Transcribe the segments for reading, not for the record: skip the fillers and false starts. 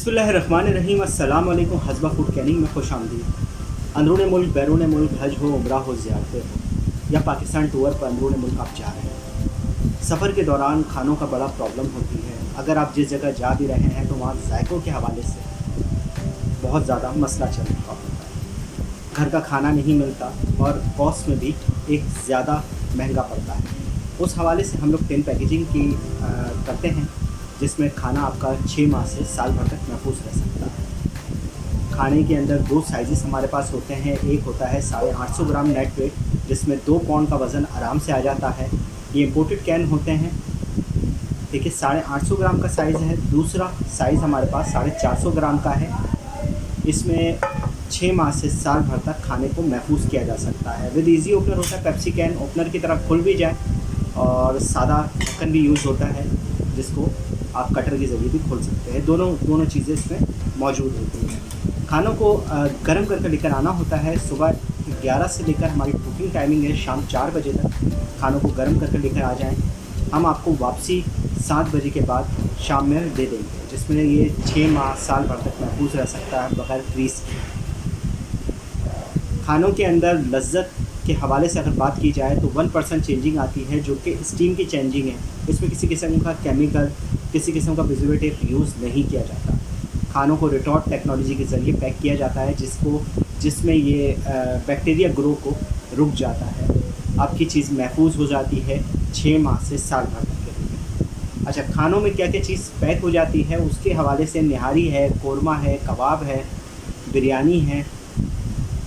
बिस्मिल्लाहिर्रहमानिर्रहीम। अस्सलाम वालेकुम। हज़बा फूड कैनिंग में खुश आमदीद। अंदरून मुल्क बैरून मुल्क हज हो, उम्रा हो, ज़ियारतें हो या पाकिस्तान टूर पर अंदरून मुल्क आप जा रहे हैं, सफ़र के दौरान खानों का बड़ा प्रॉब्लम होती है। अगर आप जिस जगह जा भी रहे हैं तो वहाँ ज़ायक़ों के हवाले से बहुत ज़्यादा मसला चल रहा होता है। घर का खाना नहीं मिलता और कॉस्ट में भी एक ज़्यादा महंगा पड़ता है। उस हवाले से हम लोग 10 पैकेजिंग की करते हैं, जिसमें खाना आपका 6 माह से साल भर तक महफूज रह सकता है। खाने के अंदर 2 साइज़ हमारे पास होते हैं। एक होता है 850 ग्राम नेट वेट, जिसमें 2 पाउंड का वज़न आराम से आ जाता है। ये इम्पोर्टेड कैन होते हैं। देखिए 850 ग्राम का साइज़ है। दूसरा साइज़ हमारे पास 450 ग्राम का है। इसमें 6 माह से साल भर तक खाने को महफूज किया जा सकता है। विद ईजी ओपनर होता है। पेप्सी कैन ओपनर की तरह खुल भी जाए और सादा ढक्कन भी यूज़ होता है, जिसको आप कटर के ज़रिए भी खोल सकते हैं। दोनों चीज़ें इसमें मौजूद होती हैं। खानों को गर्म करके लेकर आना होता है। सुबह 11 से लेकर हमारी बुकिंग टाइमिंग है शाम 4 बजे तक। खानों को गर्म करके लेकर आ जाएं। हम आपको वापसी 7 बजे के बाद शाम में दे देंगे, जिसमें ये 6 माह साल भर तक महफूज रह सकता है बग़ैर फ्रीज़ के। खानों के अंदर लज्जत के हवाले से अगर बात की जाए तो 1% चेंजिंग आती है, जो कि स्टीम की चेंजिंग है। इसमें किसी किस्म का केमिकल, किसी किस्म का प्रिजर्वेटिव यूज़ नहीं किया जाता। खानों को रिटॉर्ट टेक्नोलॉजी के ज़रिए पैक किया जाता है, जिसमें ये बैक्टीरिया ग्रो को रुक जाता है। आपकी चीज़ महफूज हो जाती है 6 माह से साल भर तक के लिए। अच्छा, खानों में क्या क्या चीज़ पैक हो जाती है उसके हवाले से निहारी है, कोरमा है, कबाब है, बिरयानी है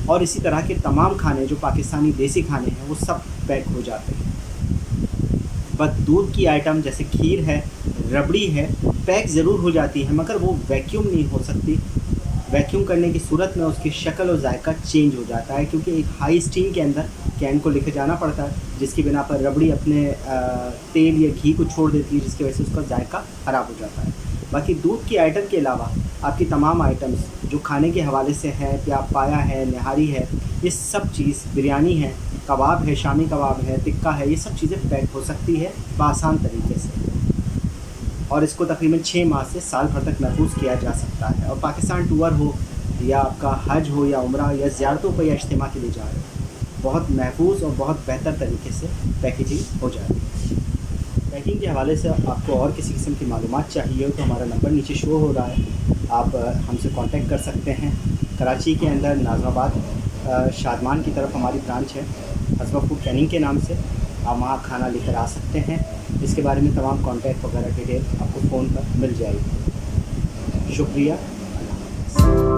और इसी तरह के तमाम खाने जो पाकिस्तानी देसी खाने हैं वो सब पैक हो जाते हैं। बस दूध की आइटम जैसे खीर है, रबड़ी है, पैक ज़रूर हो जाती है, मगर वो वैक्यूम नहीं हो सकती। वैक्यूम करने की सूरत में उसकी शक्ल और जायका चेंज हो जाता है, क्योंकि एक हाई स्टीम के अंदर कैन को लेकर जाना पड़ता है, जिसकी बिना पर रबड़ी अपने तेल या घी को छोड़ देती है, जिसकी वजह से उसका जायका ख़राब हो जाता है। बाकी दूध की आइटम के अलावा आपकी तमाम आइटम्स जो खाने के हवाले से हैं, पाया है, निहारी है, ये सब चीज़, बिरयानी है, कबाब है, शामी कबाब है, टिक्का है, ये सब चीज़ें पैक हो सकती है आसान तरीके से और इसको तकरीबन 6 माह से साल भर तक महफूज किया जा सकता है। और पाकिस्तान टूर हो या आपका हज हो या उम्रा या ज़ियारतों पर या इज्तिमा के लिए जा रहे हो, बहुत महफूज और बहुत बेहतर तरीके से पैकेजिंग हो जाएगी। पैकिंग के हवाले से आपको और किसी किस्म की मालूमात चाहिए हो तो हमारा नंबर नीचे शो हो रहा है, आप हमसे कांटेक्ट कर सकते हैं। कराची के अंदर नाज़राबाद शादमान की तरफ हमारी ब्रांच है हज़बा फूड कैनिंग के नाम से। आप वहाँ खाना लेकर आ सकते हैं। इसके बारे में तमाम कांटेक्ट वगैरह डिटेल आपको फ़ोन पर मिल जाएगी। शुक्रिया। अल्लाह हाफ़िज़।